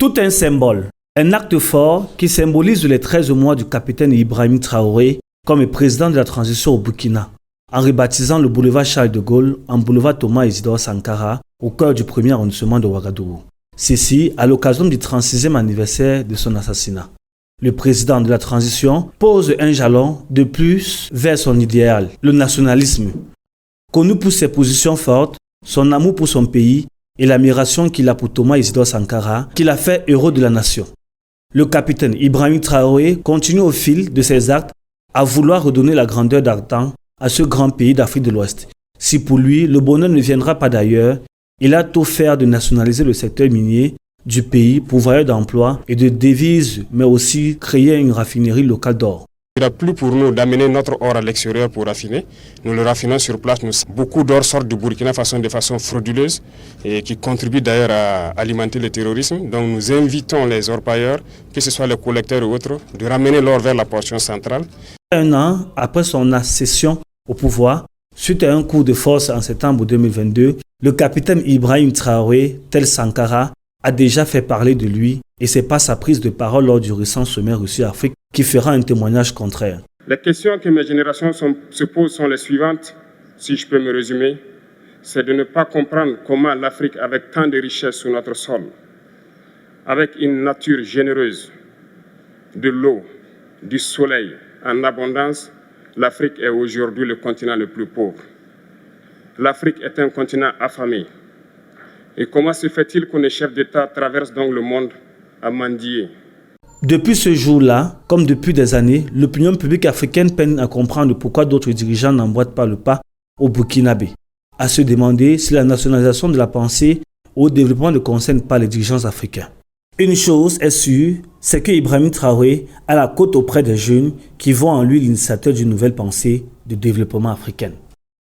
Tout un symbole, un acte fort qui symbolise les 13 mois du capitaine Ibrahim Traoré comme président de la transition au Burkina, en rebaptisant le boulevard Charles de Gaulle en boulevard Thomas Isidore Sankara au cœur du premier arrondissement de Ouagadougou. Ceci à l'occasion du 36e anniversaire de son assassinat. Le président de la transition pose un jalon de plus vers son idéal, le nationalisme. Connu pour ses positions fortes, son amour pour son pays et l'admiration qu'il a pour Thomas Isidore Sankara, qui l'a fait héros de la nation. Le capitaine Ibrahim Traoré continue au fil de ses actes à vouloir redonner la grandeur d'antan à ce grand pays d'Afrique de l'Ouest. Si pour lui, le bonheur ne viendra pas d'ailleurs, il a tout fait de nationaliser le secteur minier du pays, pourvoyeur d'emplois et de devises, mais aussi créer une raffinerie locale d'or. Il n'a plus pour nous d'amener notre or à l'extérieur pour raffiner. Nous le raffinons sur place. Beaucoup d'or sortent du Burkina Faso de façon frauduleuse et qui contribue d'ailleurs à alimenter le terrorisme. Donc nous invitons les orpailleurs, que ce soit les collecteurs ou autres, de ramener l'or vers la portion centrale. Un an après son accession au pouvoir, suite à un coup de force en septembre 2022, le capitaine Ibrahim Traoré, tel Sankara, a déjà fait parler de lui et c'est pas sa prise de parole lors du récent sommet Russie-Afrique qui fera un témoignage contraire. Les questions que mes générations se posent sont les suivantes, si je peux me résumer. C'est de ne pas comprendre comment l'Afrique, avec tant de richesses sur notre sol, avec une nature généreuse, de l'eau, du soleil en abondance, l'Afrique est aujourd'hui le continent le plus pauvre. L'Afrique est un continent affamé. Et comment se fait-il que les chefs d'État traversent donc le monde à mendier? Depuis ce jour-là, comme depuis des années, l'opinion publique africaine peine à comprendre pourquoi d'autres dirigeants n'emboîtent pas le pas au Burkinabé. À se demander si la nationalisation de la pensée ou le développement ne concerne pas les dirigeants africains. Une chose est sûre, c'est que Ibrahim Traoré a la cote auprès des jeunes qui voient en lui l'initiateur d'une nouvelle pensée de développement africaine.